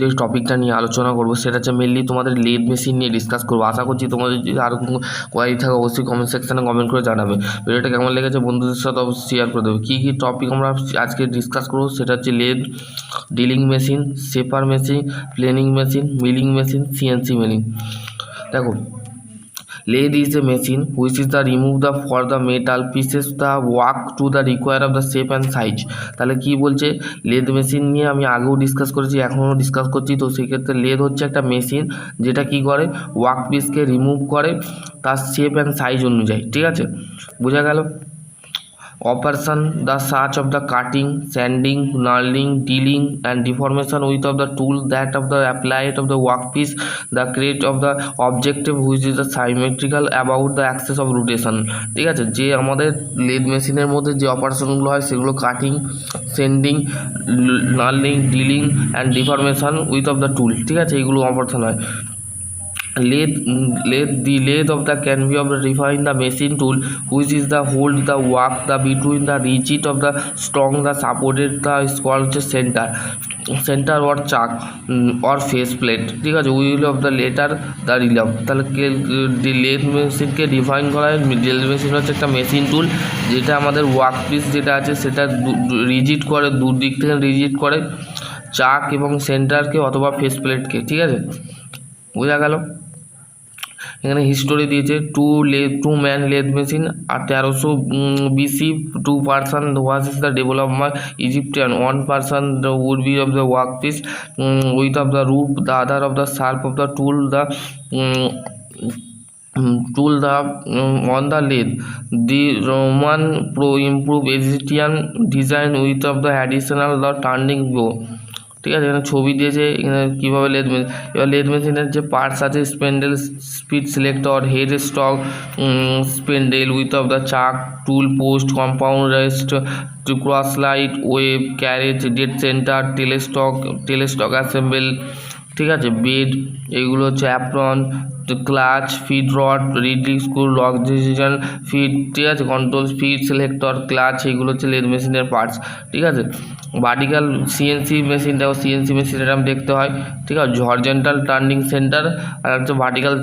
যে টপিকটা নিয়ে আলোচনা করবো সেটা হচ্ছে মেনলি তোমাদের লেদ মেশিন নিয়ে ডিসকাস করবো। আশা করছি তোমাদের যদি আরও কোনো কোয়ারি থাকে অবশ্যই কমেন্ট সেকশানে কমেন্ট করে জানাবে। ভিডিওটা কেমন লেগেছে বন্ধুদের সাথে অবশ্যই শেয়ার করে দেবে। কী কী টপিক আমরা আজকে ডিসকাস করবো সেটা হচ্ছে lathe, dealing machine, shaper machine, planning machine, milling machine, CNC milling. দেখো, lathe is a machine which is the remove the for the metal pieces the work to the require of the shape and size। তাহলে কি বলছে, lathe machine নিয়ে আমি আগেও discuss করেছি, এখনও discuss করছি। তো সেক্ষেত্রে লেদ হচ্ছে একটা মেশিন যেটা কি করে, ওয়ার্ক পিসকে রিমুভ করে তার শেপ অ্যান্ড সাইজ অনুযায়ী। ঠিক আছে, বোঝা গেল। Operation the such of the cutting, sanding, knurling, dealing and deformation with of the tool that of the applied of the workpiece, the create of the objective which is the symmetrical about the axis of rotation। ঠিক আছে, যে আমাদের lathe মেশিনের মধ্যে যে অপারেশনগুলো হয় সেগুলো cutting, sending, knurling, dealing and deformation with of the tool. ঠিক আছে, এইগুলো অপারেশন হয়। The lathe of the can be of the refine the machine tool which is the hold the work the between the rigid of the strong the supported the called center or chuck or face plate। ঠিক আছে, wheel of the later the relief। তাহলে লেথ মেশিনকে define করা হয়। লেথ machine হচ্ছে একটা machine tool যেটা আমাদের work piece যেটা আছে সেটা রিজিড করে, দুদিক থেকে রিজিড করে চাক এবং সেন্টারকে অথবা ফেস প্লেটকে। ঠিক আছে, বোঝা গেল। এখানে হিস্টোরি দিয়েছে টু ম্যান লেদ মেশিন আর 1300 BC 2 person was the development Egyptian 1 person the would be of the work piece with of the roof the other of the sharp of the tool the on the lathe the Roman improved Egyptian design with of the additional the turning bow। ঠিক আছে, এখানে ছবি দিয়েছে এখানে কীভাবে lathe machine. এবার lathe মেশিনের যে পার্টস আছে, spindle, speed selector, head stock, spindle with of the chuck, tool post, compound rest, cross light, web, carriage, dead centre, tailstock assemble. ঠিক আছে, বেড, এইগুলো হচ্ছে অ্যাপ্রন, ক্লাচ, ফিড রড, রিডলিং screw, lock decision, feed. ঠিক আছে, control, feed selector, clutch, এইগুলো হচ্ছে lathe মেশিনের পার্টস। ঠিক আছে, ভার্টিক্যাল সিএনসি মেশিন, দেখো সিএনসি মেশিন এরকম দেখতে হয়। ঠিক আছে, হরিজন্টাল টার্নিং সেন্টার আর হচ্ছে ভার্টিক্যাল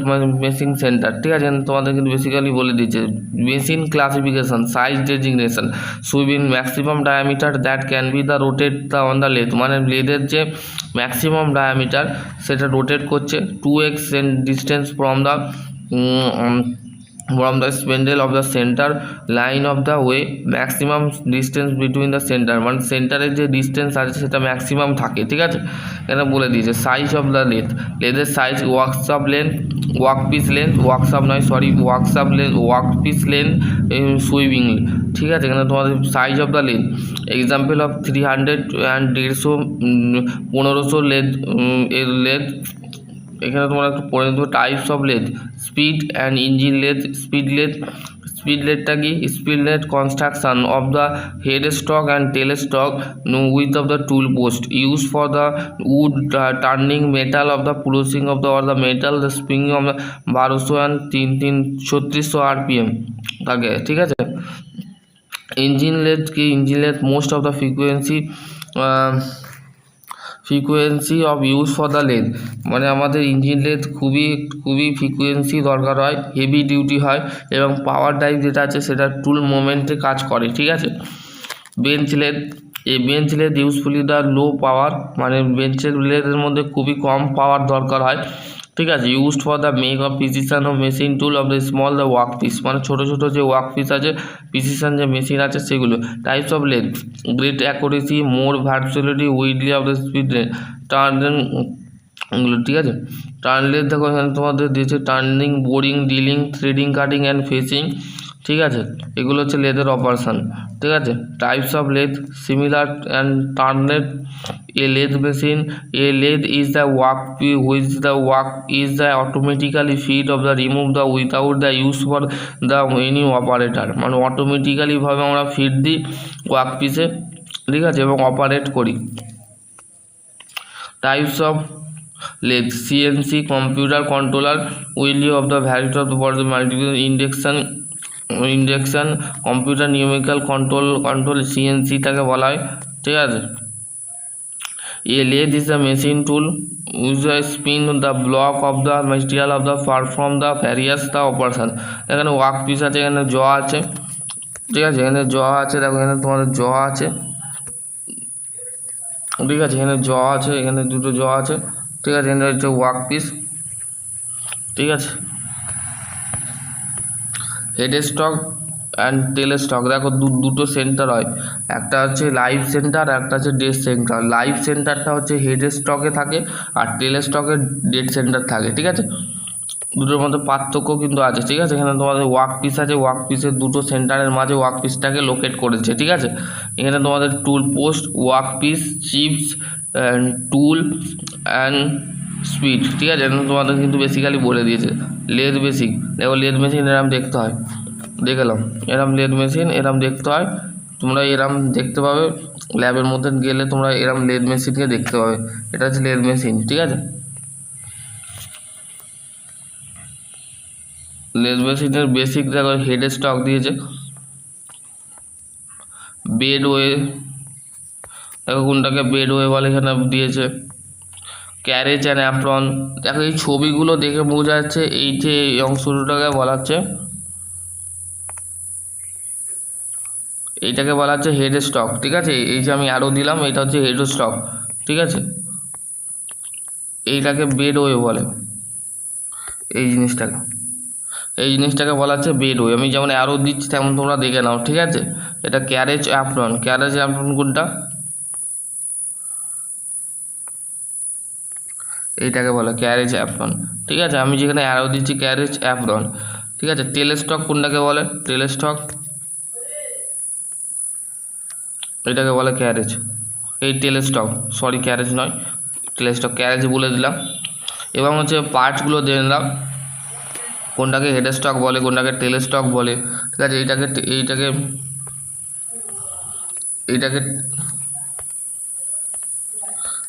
মেশিন সেন্টার। ঠিক আছে, তোমাদের কিন্তু বেসিক্যালি বলে দিচ্ছে মেশিন ক্লাসিফিকেশন, সাইজ ডেজিগনেশন, সুইভিং maximum diameter that can be the rotate the on the lathe. মানে লেদের যে ম্যাক্সিমাম ডায়ামিটার সেটা রোটেট করছে 2x distance from the spindle of the center line of the way, maximum distance between the center মানে সেন্টারের যে distance আছে সেটা ম্যাক্সিমাম থাকে। ঠিক আছে, এখানে বলে দিয়েছে সাইজ অফ দ্য লেথ, লেথের size, workshop length, workpiece length, workpiece length, সুইভিং। ঠিক আছে, এখানে তোমাদের size of the length, example of 300 and 150 1500 এর লেথ। এখানে তোমরা একটু পড়ে দেবো types of lathe, speed and engine lathe. Speed লেথটা কি, speed lathe construction of the head stock and tail stock with of the tool post use for the wood turning metal of the polishing of the or the metal the spring of the 1200 and 3600 RPM থাকে। ঠিক আছে, engine lathe কি, engine lathe most of the frequency of use for the lathe. মানে আমাদের engine লেথ খুবই frequency দরকার হয়, heavy duty হয় এবং পাওয়ার ড্রাইভ যেটা আছে সেটা টুল মোমেন্টে কাজ করে। ঠিক আছে, বেঞ্চ লেথ, এই বেঞ্চ লেথ ইউজফুলি দ্য লো পাওয়ার, মানে বেঞ্চের লেথের মধ্যে খুবই কম পাওয়ার দরকার হয়। ঠিক আছে, used for the make of precision of machine tool of the small the work piece, মানে ছোটো ছোটো যে ওয়ার্ক পিস আছে, প্রিসিশন যে মেশিন আছে সেগুলো। Types of lathe, great accuracy, more versatility, widely of the speed turn. ঠিক আছে, টার্ন লেথ দেখো এখানে তোমাদের দিয়েছে turning, boring, drilling, threading, cutting and facing. ঠিক আছে, এগুলো হচ্ছে লেথের অপারেশন। ঠিক আছে, types of lathe, similar and turn lathe, a lathe machine, a lathe is the work which the work is the automatically fit of the remove the without the use for the any operator. মানে অটোমেটিক্যালিভাবে আমরা fit দিই work পিসে। ঠিক আছে, এবং operate করি। Types of lathe, CNC computer controller, widely of the variety of the multiple induction computer numerical control CNC তাকে বলা হয়। ঠিক আছে, A lathe is a machine tool which spin the block of the material of the perform the various the operation. এখানে work piece আছে, এখানে জ আছে, ঠিক আছে, এখানে জ আছে, দেখো এখানে তোমাদের জ আছে, ঠিক আছে, এখানে জ আছে, এখানে দুটো জ আছে, ঠিক আছে, এখানে হচ্ছে ওয়ার্ক পিস, ঠিক আছে। Head stock and tail stock, দেখো দুটো সেন্টার হয়, একটা হচ্ছে লাইভ সেন্টার, একটা হচ্ছে ডেড সেন্টার। লাইভ সেন্টারটা হচ্ছে হেড স্টকে থাকে আর টেল স্টকে ডেড সেন্টার থাকে, ঠিক আছে। দুটোর মধ্যে পার্থক্য কিন্তু আছে, ঠিক আছে। এখানে তোমাদের ওয়ার্ক পিস আছে, ওয়ার্ক পিসের দুটো সেন্টারের মাঝে ওয়ার্ক পিসটাকে লোকেট করেছে, ঠিক আছে। এখানে তোমাদের tool post, work piece, chips, tool and speed, ঠিক আছে। এখানে তোমাদের কিন্তু বেসিক্যালি বলে দিয়েছে। লেদ বেসিক, দেখো লেদ মেশিন এরম দেখতে হয়, দেখালাম এরম লেদ মেশিন এরম দেখতে হয়, তোমরা এরম দেখতে পাবে ল্যাবের মধ্যে গেলে, তোমরা এরম লেদ মেশিনকে দেখতে পাবে, এটা হচ্ছে লেদ মেশিন, ঠিক আছে। লেদ মেশিনের বেসিক দেখো হেড স্টক দিয়েছে, বেড ওয়ে, দেখো কোনটাকে বেড ওয়ে বলে এখানে দিয়েছে, ক্যারেজ অ্যান্ড অ্যাপ্রন। দেখো এই ছবিগুলো দেখে বোঝা যাচ্ছে এই যে এই অংশটাকে বলা হচ্ছে, এইটাকে বলা হচ্ছে হেড স্টক, ঠিক আছে। এই যে আমি আরও দিলাম এটা হচ্ছে হেড স্টক, ঠিক আছে। এইটাকে বেড ওয়ে বলে, এই জিনিসটাকে বলা হচ্ছে বেড ওয়ে। আমি যেমন অ্যারো দিচ্ছি তেমন তোমরা দেখে নাও, ঠিক আছে। এটা ক্যারেজ অ্যাপ্রন, ক্যারেজ অ্যাপ্রন কোনটা, এইটাকে বলে ক্যারেজ অ্যাপ্রন, ঠিক আছে। আমি যেখানে অ্যারো দিচ্ছি ক্যারেজ অ্যাপ্রন, ঠিক আছে। টেল স্টক কোনটাকে বলে, টেল স্টক, এটাকে বলে ক্যারেজ, এই টেল স্টক, সরি ক্যারেজ নয়, টেল স্টক, ক্যারেজ বলে দিলাম। এবং হচ্ছে পার্টসগুলো দিয়ে নিলাম, কোনটাকে হেড স্টক বলে, কোনটাকে টেল স্টক বলে, ঠিক আছে।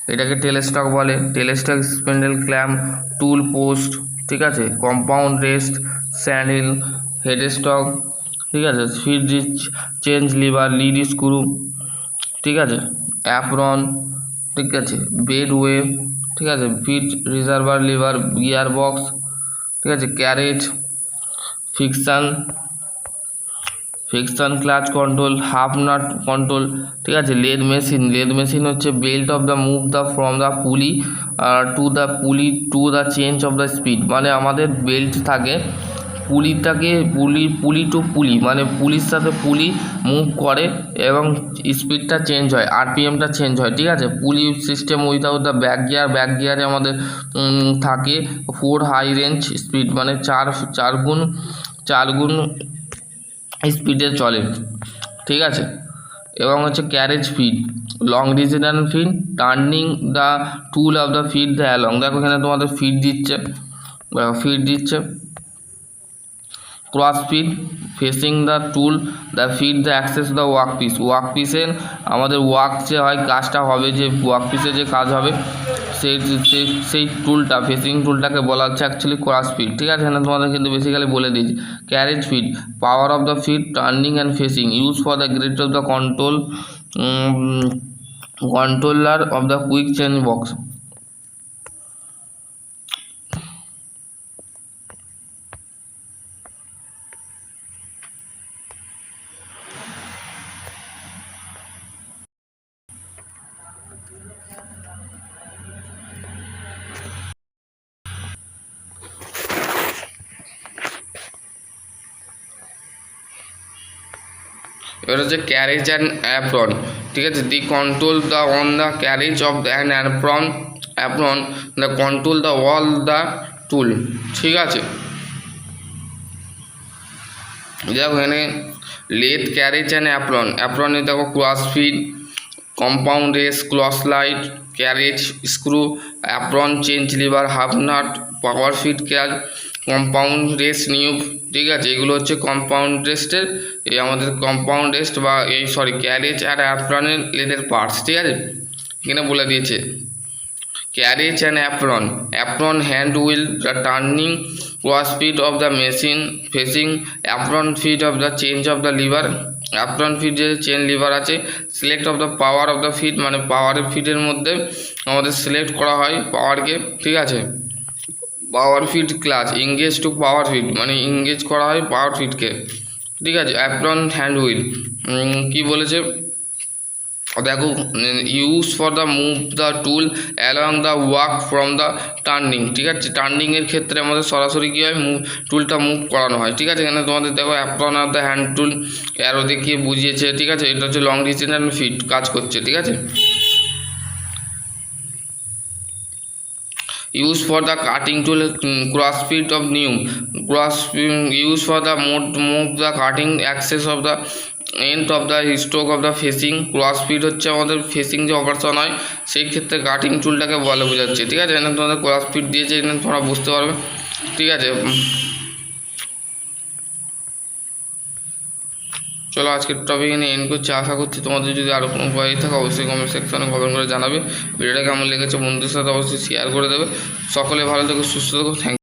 এইটাকে টেল স্টক বলে। Tail stock spindle clamp, tool post, ঠিক আছে, compound rest, spindle, head stock, ঠিক আছে, feed reach, change lever, lead screw, ঠিক আছে, অ্যাপ্রন, ঠিক আছে, বেড ওয়ে, ঠিক আছে, fit reservoir lever, gear box, ঠিক আছে, carriage, friction clutch control, half nut control, ঠিক আছে। লেদ মেশিন হচ্ছে belt of the move the from the pulley to the change of the speed, মানে আমাদের বেল্ট থাকে, পুলি টু পুলি, মানে পুলির সাথে পুলি মুভ করে এবং স্পিডটা চেঞ্জ হয়, আরপিএমটা চেঞ্জ হয়, ঠিক আছে। পুলি সিস্টেম উইথাউট দ্য ব্যাক গিয়ারে আমাদের থাকে 4 হাই রেঞ্জ স্পিড, মানে চার গুণ স্পিডে চলে, ঠিক আছে। এবং হচ্ছে carriage feed, long distance feed, turning the tool of the feed the along, দেখো এখানে তোমাদের ফিড দিচ্ছে, cross feed, facing the tool the feed the access the work পিসের আমাদের ওয়ার্ক যে হয়, কাজটা হবে, যে ওয়ার্ক পিসে যে কাজ হবে সেই টুলটা, ফেসিং টুলটাকে বলা হচ্ছে অ্যাকচুয়ালি ক্রস ফিড, ঠিক আছে। এখানে তোমাদের কিন্তু বেসিক্যালি বলে দিয়েছি। Carriage feed, power of the feed, turning and facing, use for the grade of the controller of the quick change box. এবার হচ্ছে ক্যারেজ অ্যান্ড অ্যাপ্রন, ঠিক আছে। The control the on the carriage off and apron the control the all the tool, ঠিক আছে। দেখো এখানে lathe, carriage and অ্যাপ্রনে দেখো cross feed, compound rest, cross slide, carriage screw, apron, change lever, half nut, পাওয়ার feed case, compound rest নিউব, ঠিক আছে। এগুলো হচ্ছে কম্পাউন্ড রেস্টের, এই আমাদের কম্পাউন্ড রেস্ট বা ক্যারেজ আর অ্যাপ্রনের লেদের পার্টস, ঠিক আছে। এখানে বলে দিয়েছে carriage and apron hand wheel, the turning cross feed of the machine, facing, apron feed of the change of the lever, apron feed যে চেন লিভার আছে, select of the power of the feed, মানে পাওয়ারের ফিটের মধ্যে আমাদের select করা হয় পাওয়ারকে, ঠিক আছে। পাওয়ার ফিট ক্লাচ, ইংগেজ টু পাওয়ার ফিট, মানে ইংগেজ করা হয় পাওয়ার ফিটকে, ঠিক আছে। অ্যাপ্রন হ্যান্ড হুইল কী বলেছে দেখো, use for the move the tool along the work from the turning, ঠিক আছে। টার্নিংয়ের ক্ষেত্রে আমাদের সরাসরি কী হয়, টুলটা মুভ করানো হয়, ঠিক আছে। এখানে তোমাদের দেখো apron of the hand tool arrow দেখিয়ে বুঝিয়েছে, ঠিক আছে। এটা হচ্ছে লং ডিস্টেন্স অ্যান্ড ফিট কাজ করছে, ঠিক আছে। Use for the cutting tool cross feed of new use for the move the cutting axes of the end of the stroke of the facing. Cross feed হচ্ছে আমাদের facing যে operation হয় সেই ক্ষেত্রে কাটিং টুলটাকে বলে বোঝাচ্ছে, ঠিক আছে। এখানে তোমাদের ক্রস ফিট দিয়েছে, এখানে তোমরা বুঝতে পারবে, ঠিক আছে। চলো আজকের টপিক এখানে এন্ড করছি। আশা করছি তোমাদের যদি আরও কোনো কোয়ারি থাকে অবশ্যই কমেন্ট সেকশনে কমেন্ট করে জানাবে। ভিডিওটা কেমন লেগেছে বন্ধুদের সাথে অবশ্যই শেয়ার করে দেবে। সকলে ভালো থেকো, সুস্থ থেকো। থ্যাংক